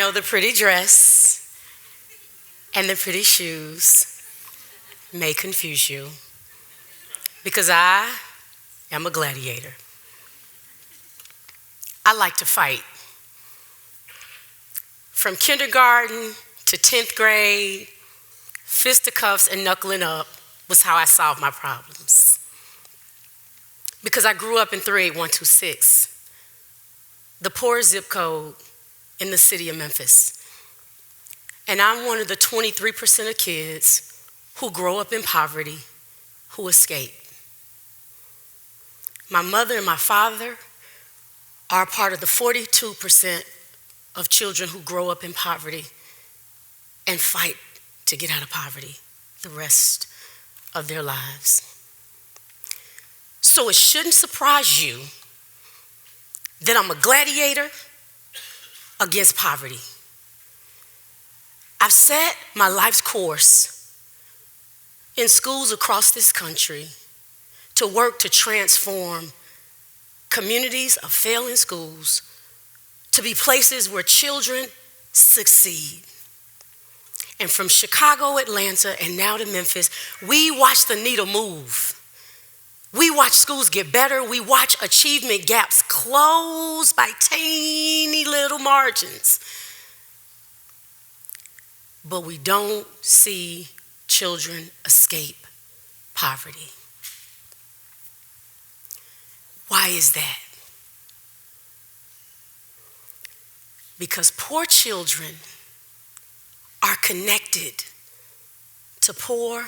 know the pretty dress and the pretty shoes may confuse you because I am a gladiator. I like to fight. From kindergarten to 10th grade, fisticuffs and knuckling up was how I solved my problems. Because I grew up in 38126, the poorest zip code in the city of Memphis. And I'm one of the 23% of kids who grow up in poverty, who escape. My mother and my father are part of the 42% of children who grow up in poverty and fight to get out of poverty the rest of their lives. So it shouldn't surprise you that I'm a gladiator against poverty. I've set my life's course in schools across this country to work to transform communities of failing schools to be places where children succeed. And from Chicago, Atlanta, and now to Memphis, we watch the needle move. We watch schools get better. We watch achievement gaps close by tiny little margins. But we don't see children escape poverty. Why is that? Because poor children are connected to poor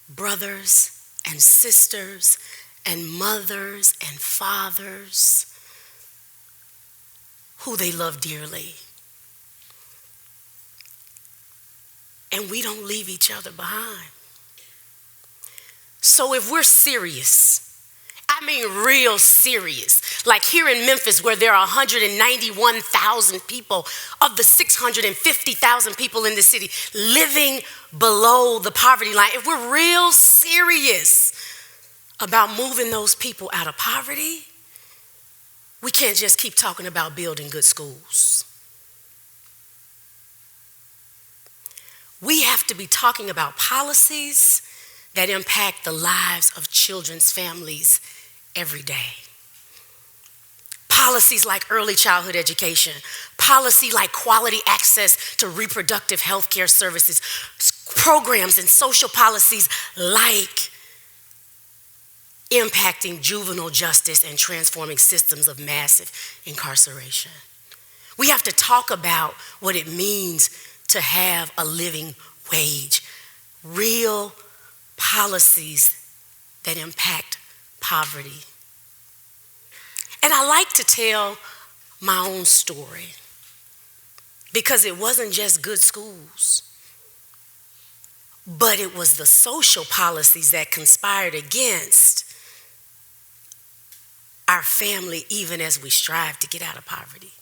brothers and sisters and mothers and fathers who they love dearly. And we don't leave each other behind. So if we're serious, I mean real serious, like here in Memphis where there are 191,000 people of the 650,000 people in the city living below the poverty line, if we're real serious about moving those people out of poverty, we can't just keep talking about building good schools. We have to be talking about policies that impact the lives of children's families every day. Policies like early childhood education, policy like quality access to reproductive health care services, programs and social policies like impacting juvenile justice and transforming systems of massive incarceration. We have to talk about what it means to have a living wage, real policies that impact poverty. And I like to tell my own story because it wasn't just good schools, but it was the social policies that conspired against our family even as we strive to get out of poverty.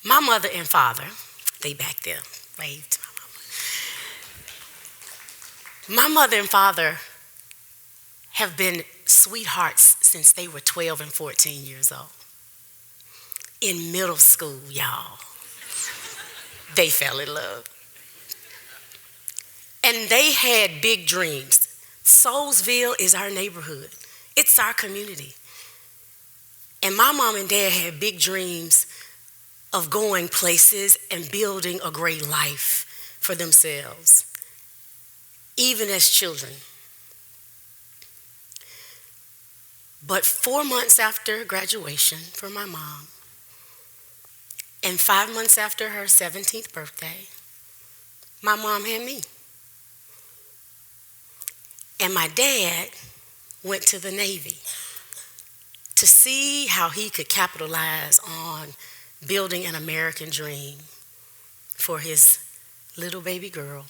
My mother and father, they back there, waved to my mama. My mother and father have been sweethearts since they were 12 and 14 years old. In middle school, y'all, they fell in love. And they had big dreams. Soulsville is our neighborhood. It's our community. And my mom and dad had big dreams of going places and building a great life for themselves, even as children. But 4 months after graduation for my mom, and 5 months after her 17th birthday, my mom had me. And my dad went to the Navy to see how he could capitalize on building an American dream for his little baby girl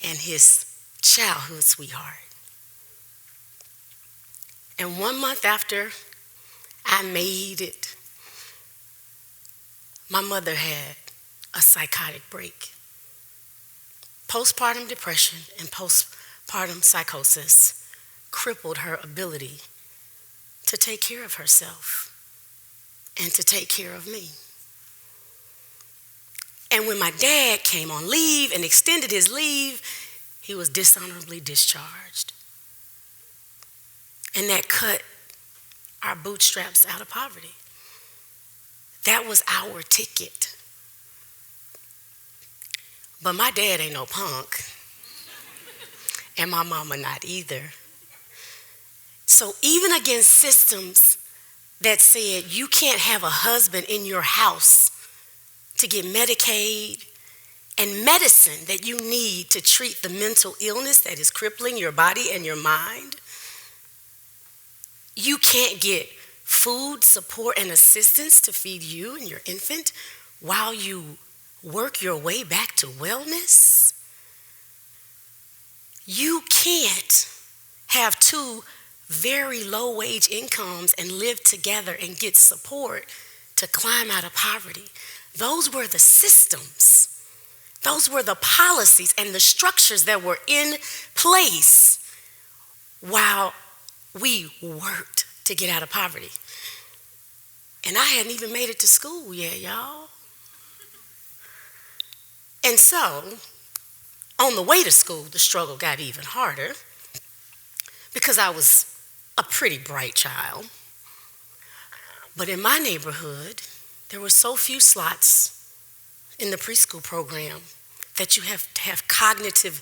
and his childhood sweetheart. And 1 month after I made it, my mother had a psychotic break. Postpartum depression and postpartum psychosis crippled her ability to take care of herself and to take care of me. And when my dad came on leave and extended his leave, he was dishonorably discharged. And that cut our bootstraps out of poverty. That was our ticket. But my dad ain't no punk. And my mama not either. So even against systems that said you can't have a husband in your house to get Medicaid and medicine that you need to treat the mental illness that is crippling your body and your mind, you can't get food, support, and assistance to feed you and your infant while you work your way back to wellness. You can't have two very low wage incomes and live together and get support to climb out of poverty. Those were the systems. Those were the policies and the structures that were in place while we worked to get out of poverty. And I hadn't even made it to school yet, y'all. And so, on the way to school, the struggle got even harder because I was a pretty bright child. But in my neighborhood, there were so few slots in the preschool program that you have to have cognitive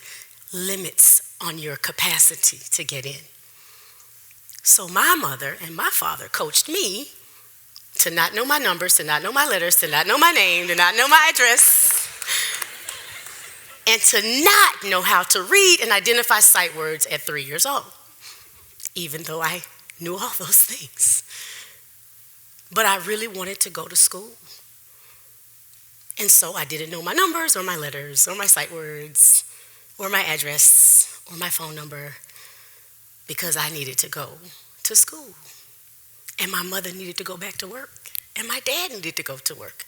limits on your capacity to get in. So my mother and my father coached me to not know my numbers, to not know my letters, to not know my name, to not know my address, and to not know how to read and identify sight words at 3 years old, even though I knew all those things. But I really wanted to go to school. And so I didn't know my numbers or my letters or my sight words or my address or my phone number because I needed to go to school. And my mother needed to go back to work. And my dad needed to go to work.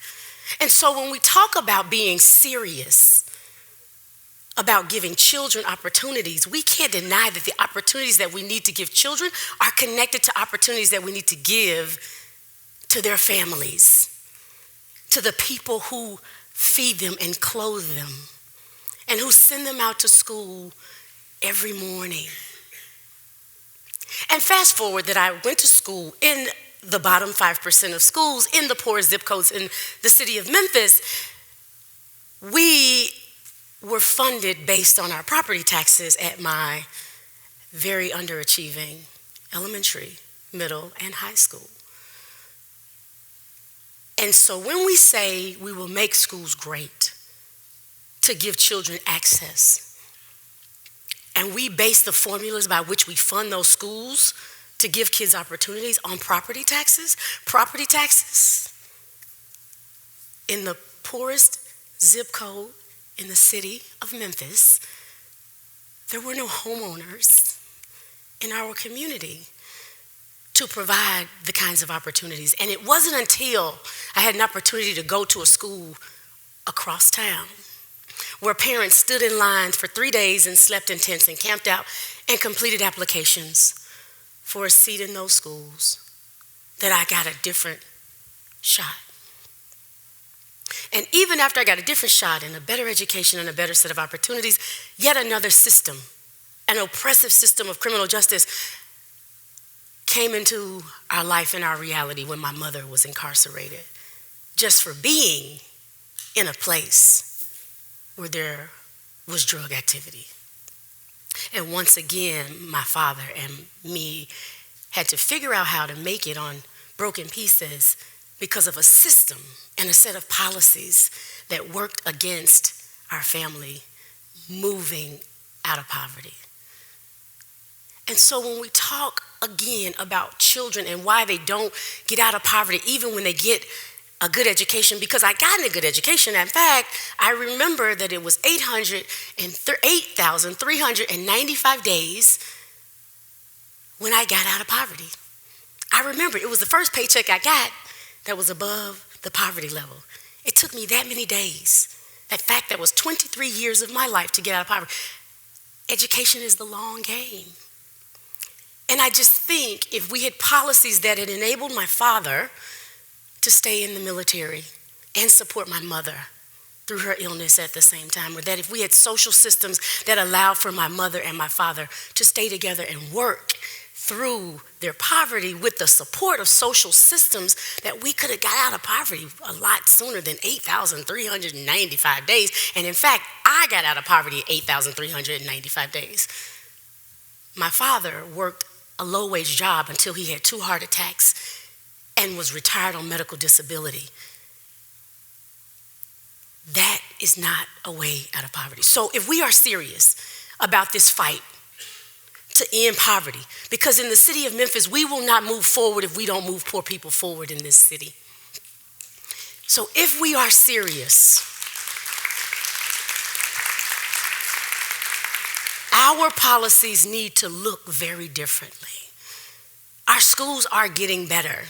And so when we talk about being serious about giving children opportunities, we can't deny that the opportunities that we need to give children are connected to opportunities that we need to give to their families, to the people who feed them and clothe them, and who send them out to school every morning. And fast forward that I went to school in the bottom 5% of schools in the poorest zip codes in the city of Memphis. We were funded based on our property taxes at my very underachieving elementary, middle, and high school. And so when we say we will make schools great to give children access, and we base the formulas by which we fund those schools to give kids opportunities on property taxes in the poorest zip code in the city of Memphis, there were no homeowners in our community to provide the kinds of opportunities. And it wasn't until I had an opportunity to go to a school across town where parents stood in lines for 3 days and slept in tents and camped out and completed applications for a seat in those schools that I got a different shot. And even after I got a different shot and a better education and a better set of opportunities, yet another system, an oppressive system of criminal justice, came into our life and our reality when my mother was incarcerated, just for being in a place where there was drug activity. And once again, my father and me had to figure out how to make it on broken pieces because of a system and a set of policies that worked against our family moving out of poverty. And so when we talk again about children and why they don't get out of poverty even when they get a good education, because I got a good education. In fact, I remember that it was 8,395 days when I got out of poverty. I remember it was the first paycheck I got that was above the poverty level. It took me that many days. In fact, that was 23 years of my life to get out of poverty. Education is the long game. And I just think if we had policies that had enabled my father to stay in the military and support my mother through her illness at the same time, or that if we had social systems that allowed for my mother and my father to stay together and work through their poverty with the support of social systems, that we could have got out of poverty a lot sooner than 8,395 days. And in fact, I got out of poverty 8,395 days. My father worked a low-wage job until he had 2 heart attacks and was retired on medical disability. That is not a way out of poverty. So if we are serious about this fight to end poverty, because in the city of Memphis, we will not move forward if we don't move poor people forward in this city. So if we are serious, our policies need to look very differently. Our schools are getting better.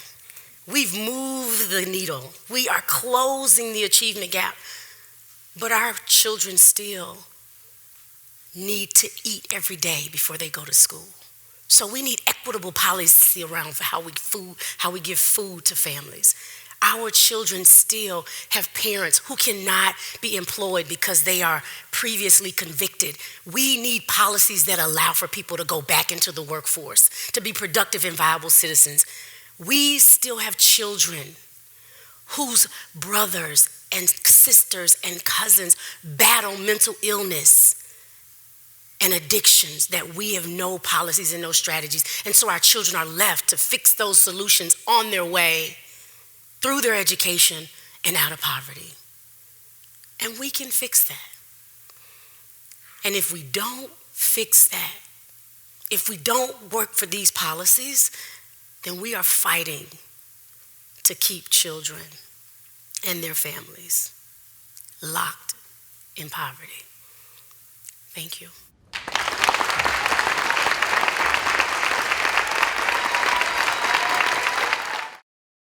We've moved the needle. We are closing the achievement gap. But our children still need to eat every day before they go to school. So we need equitable policy around for how we give food to families. Our children still have parents who cannot be employed because they are previously convicted. We need policies that allow for people to go back into the workforce, to be productive and viable citizens. We still have children whose brothers and sisters and cousins battle mental illness and addictions, that we have no policies and no strategies. And so our children are left to fix those solutions on their way through their education and out of poverty. And we can fix that. And if we don't fix that, if we don't work for these policies, then we are fighting to keep children and their families locked in poverty. Thank you.